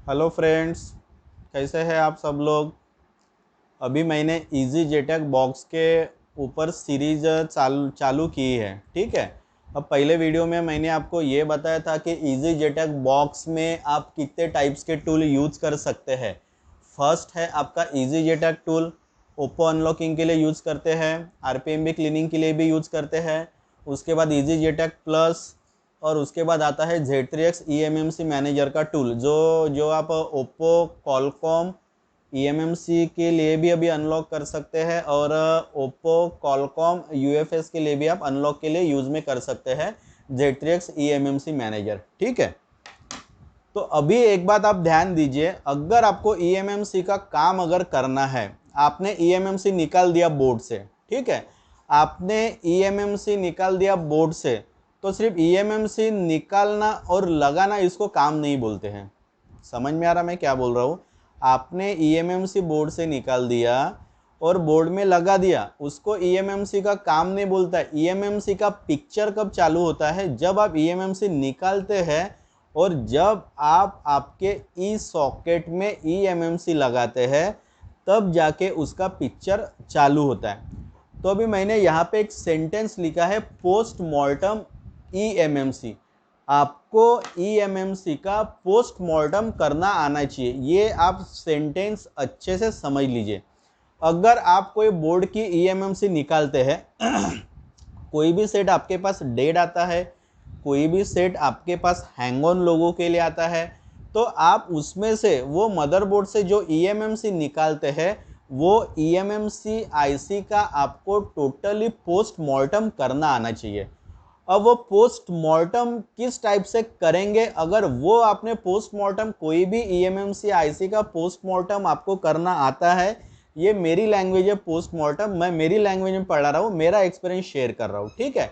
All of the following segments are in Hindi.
हेलो फ्रेंड्स, कैसे हैं आप सब लोग। अभी मैंने इजी जेटेक बॉक्स के ऊपर सीरीज चालू की है। ठीक है। अब पहले वीडियो में मैंने आपको ये बताया था कि इजी जेटेक बॉक्स में आप कितने टाइप्स के टूल यूज़ कर सकते हैं। फर्स्ट है आपका इजी जेटेक टूल, ओप्पो अनलॉकिंग के लिए यूज़ करते हैं, आरपीएमबी क्लीनिंग के लिए भी यूज़ करते हैं। उसके बाद इजी जेटेक प्लस, और उसके बाद आता है Z3X EMMC मैनेजर का टूल, जो जो आप ओप्पो कॉलकॉम EMMC के लिए भी अभी अनलॉक कर सकते हैं, और ओप्पो कॉलकॉम UFS के लिए भी आप अनलॉक के लिए यूज़ में कर सकते हैं Z3X EMMC मैनेजर। ठीक है। तो अभी एक बात आप ध्यान दीजिए, अगर आपको EMMC का काम अगर करना है, आपने EMMC निकाल दिया बोर्ड से, ठीक है, आपने EMMC निकाल दिया बोर्ड से, तो सिर्फ EMMC निकालना और लगाना इसको काम नहीं बोलते हैं। समझ में आ रहा मैं क्या बोल रहा हूँ। आपने EMMC बोर्ड से निकाल दिया और बोर्ड में लगा दिया, उसको EMMC का काम नहीं बोलता है। EMMC का पिक्चर कब चालू होता है, जब आप EMMC निकालते हैं और जब आप आपके ई सॉकेट में EMMC लगाते हैं, तब जाके उसका पिक्चर चालू होता है। तो अभी मैंने यहाँ पे एक सेंटेंस लिखा है, पोस्टमार्टम EMMC। आपको EMMC का पोस्टमार्टम करना आना चाहिए। ये आप सेंटेंस अच्छे से समझ लीजिए। अगर आप कोई बोर्ड की EMMC निकालते हैं कोई भी सेट आपके पास डेड आता है, कोई भी सेट आपके पास हैंग ऑन लोगों के लिए आता है, तो आप उसमें से वो मदरबोर्ड से जो EMMC निकालते हैं, वो EMMC IC का आपको टोटली पोस्टमार्टम करना आना चाहिए। अब वो पोस्टमार्टम किस टाइप से करेंगे, अगर वो आपने पोस्टमार्टम कोई भी EMMC IC का पोस्टमार्टम आपको करना आता है, ये मेरी लैंग्वेज है पोस्टमार्टम, मैं मेरी लैंग्वेज में पढ़ा रहा हूँ, मेरा एक्सपीरियंस शेयर कर रहा हूँ। ठीक है।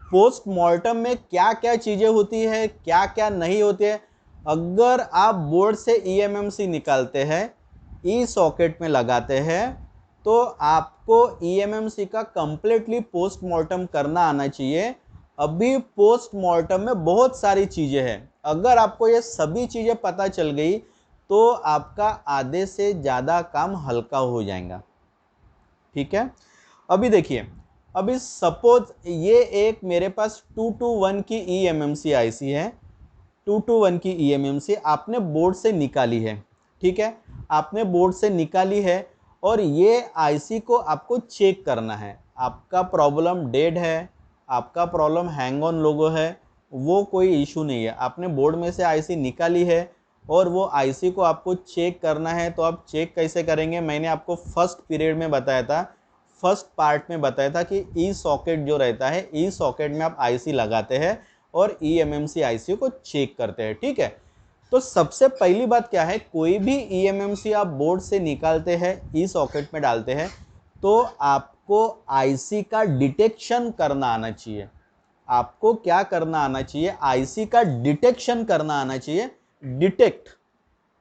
पोस्टमार्टम में क्या क्या चीज़ें होती है, क्या क्या नहीं होती है। अगर आप बोर्ड से EMMC निकालते हैं, ई सॉकेट में लगाते हैं, तो आपको EMMC का कंप्लीटली पोस्टमार्टम करना आना चाहिए। अभी पोस्टमार्टम में बहुत सारी चीज़ें हैं, अगर आपको ये सभी चीज़ें पता चल गई तो आपका आधे से ज़्यादा काम हल्का हो जाएगा। ठीक है। अभी देखिए, अभी सपोज ये एक मेरे पास 221 की EMMC IC है। 221 की EMMC आपने बोर्ड से निकाली है। ठीक है। आपने बोर्ड से निकाली है और ये IC को आपको चेक करना है। आपका प्रॉब्लम डेड है, आपका प्रॉब्लम हैंग ऑन लोगो है, वो कोई इशू नहीं है। आपने बोर्ड में से IC निकाली है और वो IC को आपको चेक करना है। तो आप चेक कैसे करेंगे, मैंने आपको फर्स्ट पीरियड में बताया था, फर्स्ट पार्ट में बताया था कि ई सॉकेट जो रहता है, ई सॉकेट में आप IC लगाते हैं और EMMC IC को चेक करते हैं। ठीक है। तो सबसे पहली बात क्या है, कोई भी EMMC आप बोर्ड से निकालते हैं, ई सॉकेट में डालते हैं, तो आपको IC का डिटेक्शन करना आना चाहिए। आपको क्या करना आना चाहिए, IC का डिटेक्शन करना आना चाहिए। डिटेक्ट,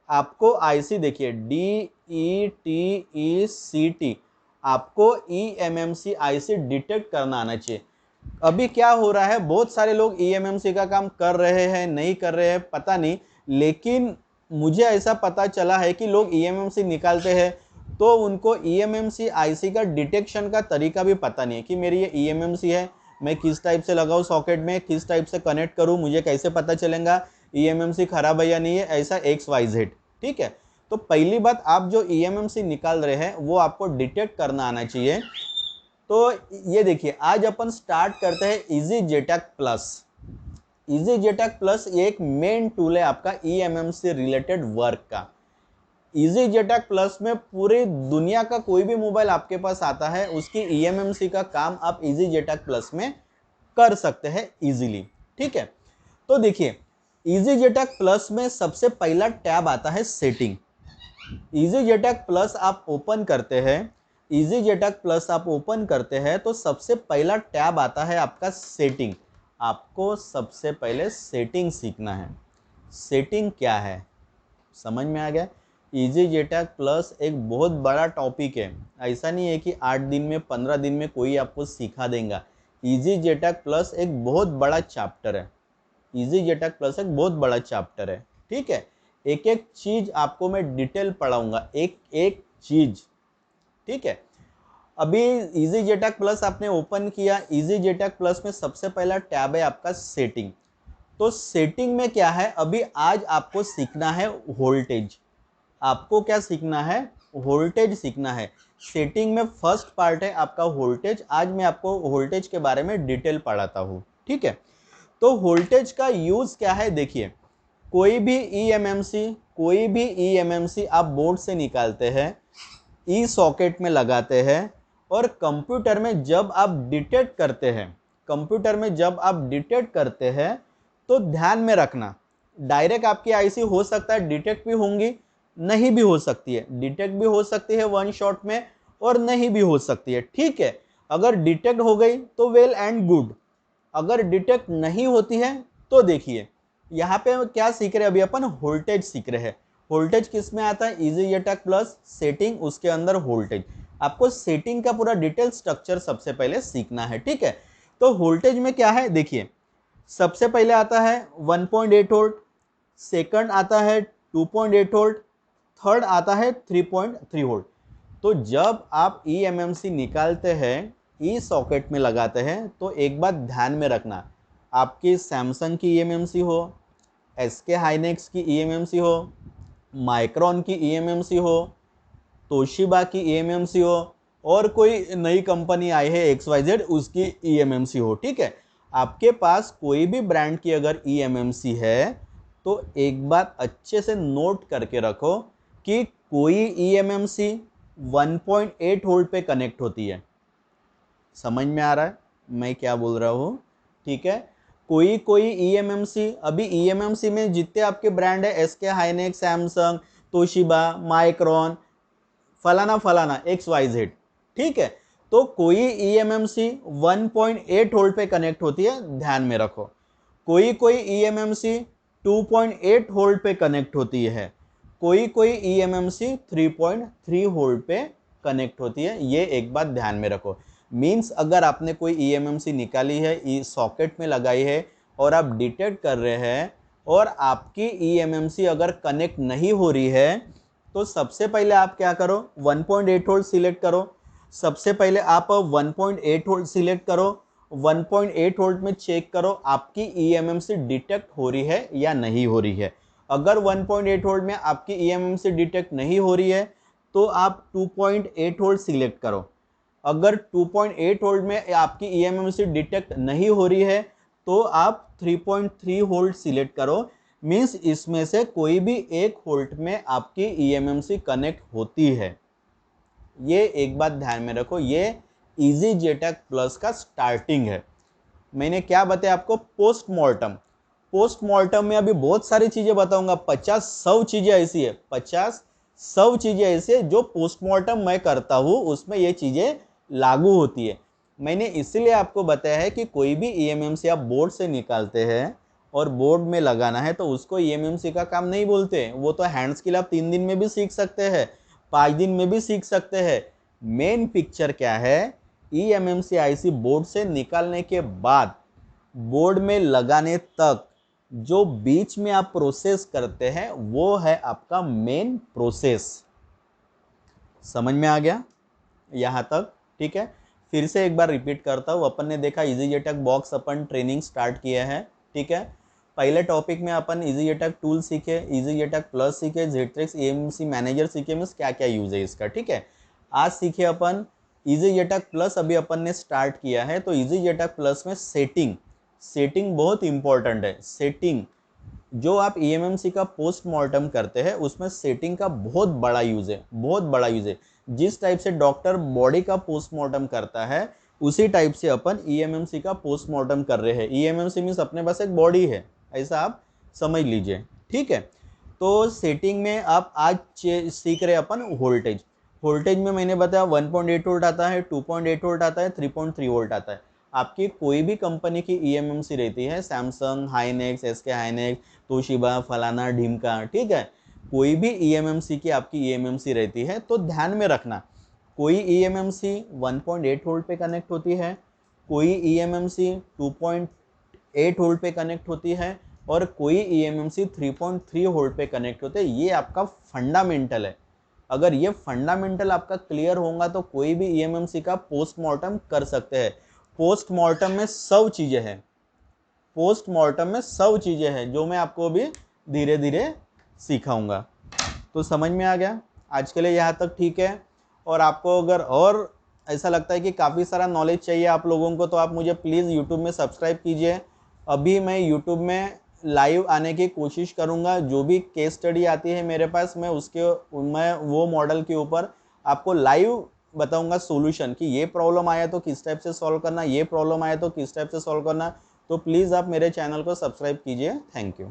आपको IC देखिए DETECT, आपको EMMC IC डिटेक्ट करना आना चाहिए। अभी क्या हो रहा है, बहुत सारे लोग EMMC का काम कर रहे हैं, नहीं कर रहे हैं पता नहीं, लेकिन मुझे ऐसा पता चला है कि लोग EMMC निकालते हैं तो उनको EMMC IC का डिटेक्शन का तरीका भी पता नहीं है कि मेरी ये EMMC है, मैं किस टाइप से लगाऊँ सॉकेट में, किस टाइप से कनेक्ट करूँ, मुझे कैसे पता चलेगा EMMC खराब है या नहीं है, ऐसा XYZ। ठीक है। तो पहली बात, आप जो EMMC निकाल रहे हैं वो आपको डिटेक्ट करना आना चाहिए। तो ये देखिए, आज अपन स्टार्ट करते हैं इजी जेटेक प्लस। इजी जेटेक प्लस ये एक मेन टूल है आपका EMMC रिलेटेड वर्क का। इजी जेटेक प्लस में पूरी दुनिया का कोई भी मोबाइल आपके पास आता है, उसकी EMMC का काम आप इजी जेटेक प्लस में कर सकते हैं इजीली। ठीक है। तो देखिए, इजी जेटेक प्लस में सबसे पहला टैब आता है सेटिंग। इजी जेटेक प्लस आप ओपन करते हैं, इजी जेटेक प्लस आप ओपन करते हैं तो सबसे पहला टैब आता है आपका सेटिंग। आपको सबसे पहले सेटिंग सीखना है। सेटिंग क्या है, समझ में आ गया। इजी जेटेक प्लस एक बहुत बड़ा टॉपिक है, ऐसा नहीं है कि 8 दिन में 15 दिन में कोई आपको सिखा देगा। इजी जेटेक प्लस एक बहुत बड़ा चैप्टर है। इजी जेटेक प्लस एक बहुत बड़ा चैप्टर है। ठीक है। एक एक चीज आपको मैं डिटेल पढ़ाऊंगा, एक एक चीज, ठीक है। अभी इजी जेटैक प्लस आपने ओपन किया, इजी जेटैक प्लस में सबसे पहला टैब है आपका सेटिंग। तो सेटिंग में क्या है, अभी आज आपको सीखना है वोल्टेज। आपको क्या सीखना है, वोल्टेज सीखना है। सेटिंग में फर्स्ट पार्ट है आपका वोल्टेज। आज मैं आपको वोल्टेज के बारे में डिटेल पढ़ाता हूँ, ठीक है। तो वोल्टेज का यूज क्या है, देखिए कोई भी ईएमएमसी आप बोर्ड से निकालते हैं, ई सॉकेट में लगाते हैं, और कंप्यूटर में जब आप डिटेक्ट करते हैं, तो ध्यान में रखना, डायरेक्ट आपकी आईसी हो सकता है डिटेक्ट भी होंगी, नहीं भी हो सकती है, डिटेक्ट भी हो सकती है वन शॉट में और नहीं भी हो सकती है, ठीक है। अगर डिटेक्ट हो गई तो वेल एंड गुड, अगर डिटेक्ट नहीं होती है तो देखिए यहाँ पे क्या सीख रहे हैं, अभी अपन वोल्टेज सीख रहे हैं। वोल्टेज किस में आता है, इजी जेटैक प्लस सेटिंग, उसके अंदर वोल्टेज। आपको सेटिंग का पूरा डिटेल स्ट्रक्चर सबसे पहले सीखना है, ठीक है। तो वोल्टेज में क्या है, देखिए सबसे पहले आता है 1.8 वोल्ट, सेकंड आता है 2.8 वोल्ट, थर्ड आता है 3.3 वोल्ट। तो जब आप ईएमएमसी निकालते हैं, ई सॉकेट में लगाते हैं, तो एक बात ध्यान में रखना, आपकी सैमसंग की ईएमएमसी हो, एसके हाइनेक्स की ईएमएमसी हो, माइक्रॉन की ईएमएमसी हो, तोशिबा की ईएमएमसी हो, और कोई नई कंपनी आई है XYZ उसकी ईएमएमसी हो, ठीक है। आपके पास कोई भी ब्रांड की अगर ईएमएमसी है तो एक बात अच्छे से नोट करके रखो कि कोई ईएमएमसी 1.8 वोल्ट पे कनेक्ट होती है। समझ में आ रहा है मैं क्या बोल रहा हूँ, ठीक है। कोई कोई ईएमएमसी, अभी ईएमएमसी में जितने आपके ब्रांड है, SK Hynix, Samsung, Toshiba, micron, फलाना फलाना XYZ, ठीक है। तो कोई ईएमएमसी 1.8 वोल्ट पे कनेक्ट होती है, ध्यान में रखो। कोई कोई ईएमएमसी 2.8 वोल्ट पे कनेक्ट होती है, कोई कोई ईएमएमसी 3.3 वोल्ट पे कनेक्ट होती है, ये एक बात ध्यान में रखो। मींस अगर आपने कोई ईएमएमसी निकाली है, सॉकेट में लगाई है, और आप डिटेक्ट कर रहे हैं, और आपकी ईएमएमसी अगर कनेक्ट नहीं हो रही है, तो सबसे पहले आप क्या करो, 1.8 वोल्ट सिलेक्ट करो। सबसे पहले आप 1.8 वोल्ट सिलेक्ट करो, 1.8 वोल्ट में चेक करो आपकी ईएमएमसी डिटेक्ट हो रही है या नहीं हो रही है। अगर 1.8 वोल्ट में आपकी ईएमएमसी डिटेक्ट नहीं हो रही है तो आप 2.8 वोल्ट सिलेक्ट करो। अगर 2.8 वोल्ट में आपकी ईएमएमसी डिटेक्ट नहीं हो रही है तो आप 3.3 वोल्ट सिलेक्ट करो। मीन्स इसमें से कोई भी एक वोल्ट में आपकी ईएमएमसी कनेक्ट होती है। ये एक बात ध्यान में रखो, ये इजी जेटैक प्लस का स्टार्टिंग है। मैंने क्या बताया आपको, पोस्टमार्टम में अभी बहुत सारी चीजें बताऊंगा, 50-100 चीजें ऐसी है, 50-100 चीजें ऐसी है जो पोस्टमार्टम मैं करता हूं, उसमें ये चीजें लागू होती है। मैंने इसलिए आपको बताया है कि कोई भी ईएमएमसी आप बोर्ड से निकालते हैं और बोर्ड में लगाना है तो उसको ईएमएमसी का काम नहीं बोलते, वो तो हैंड स्किल आप 3 दिन में भी सीख सकते हैं, 5 दिन में भी सीख सकते हैं। मेन पिक्चर क्या है, ईएमएमसी आईसी बोर्ड से निकालने के बाद बोर्ड में लगाने तक जो बीच में आप प्रोसेस करते हैं वो है आपका मेन प्रोसेस। समझ में आ गया यहां तक, ठीक है। फिर से एक बार रिपीट करता हूं, अपन ने देखा इजी जेटैक बॉक्स अपन ट्रेनिंग स्टार्ट किया है, ठीक है। पहले टॉपिक में अपन इजी जेटैक टूल सीखे, इजी जेटैक प्लस सीखे, जेट्रिक्स ईएमएमसी मैनेजर सीखे, मीन्स क्या क्या यूज है इसका, ठीक है। आज सीखे अपन इजी जेटैक प्लस, अभी अपन ने स्टार्ट किया है। तो इजी जेटैक प्लस में सेटिंग बहुत इंपॉर्टेंट है। सेटिंग जो आप ईएमएमसी का पोस्टमार्टम करते हैं उसमें सेटिंग का बहुत बड़ा यूज है, बहुत बड़ा यूज है। जिस टाइप से डॉक्टर बॉडी का पोस्टमार्टम करता है उसी टाइप से अपन ईएमएमसी का पोस्टमार्टम कर रहे हैं। ईएमएमसी मीन्स अपने पास एक बॉडी है, ऐसा आप समझ लीजिए, ठीक है। तो सेटिंग में आप आज सीख रहे अपन वोल्टेज में मैंने बताया 1.8 वोल्ट आता है, 2.8 वोल्ट आता है, 3.3 वोल्ट आता है। आपकी कोई भी कंपनी की ईएमएमसी रहती है, Samsung, Hynix, SK Hynix, Toshiba, फलाना ढिमका, ठीक है। कोई भी ईएमएमसी की आपकी ईएमएमसी रहती है तो ध्यान में रखना, कोई ईएमएमसी 1.8 वोल्ट पे कनेक्ट होती है, कोई ईएमएमसी 2.8 वोल्ट पे कनेक्ट होती है, और कोई ईएमएमसी 3.3 वोल्ट पे कनेक्ट होते हैं। ये आपका फंडामेंटल है। अगर ये फंडामेंटल आपका क्लियर होगा तो कोई भी ईएमएमसी का पोस्टमार्टम कर सकते हैं। पोस्टमार्टम में 100 चीज़ें हैं, पोस्टमार्टम में 100 चीज़ें हैं जो मैं आपको अभी धीरे धीरे सिखाऊंगा। तो समझ में आ गया? आज के लिए यहाँ तक ठीक है। और आपको अगर और ऐसा लगता है कि काफ़ी सारा नॉलेज चाहिए आप लोगों को, तो आप मुझे प्लीज़ यूट्यूब में सब्सक्राइब कीजिए। अभी मैं यूट्यूब में लाइव आने की कोशिश करूँगा। जो भी केस स्टडी आती है मेरे पास, मैं वो मॉडल के ऊपर आपको लाइव बताऊंगा सॉल्यूशन कि ये प्रॉब्लम आया तो किस टाइप से सॉल्व करना, ये प्रॉब्लम आया तो किस टाइप से सॉल्व करना। तो प्लीज़ आप मेरे चैनल को सब्सक्राइब कीजिए। Thank you.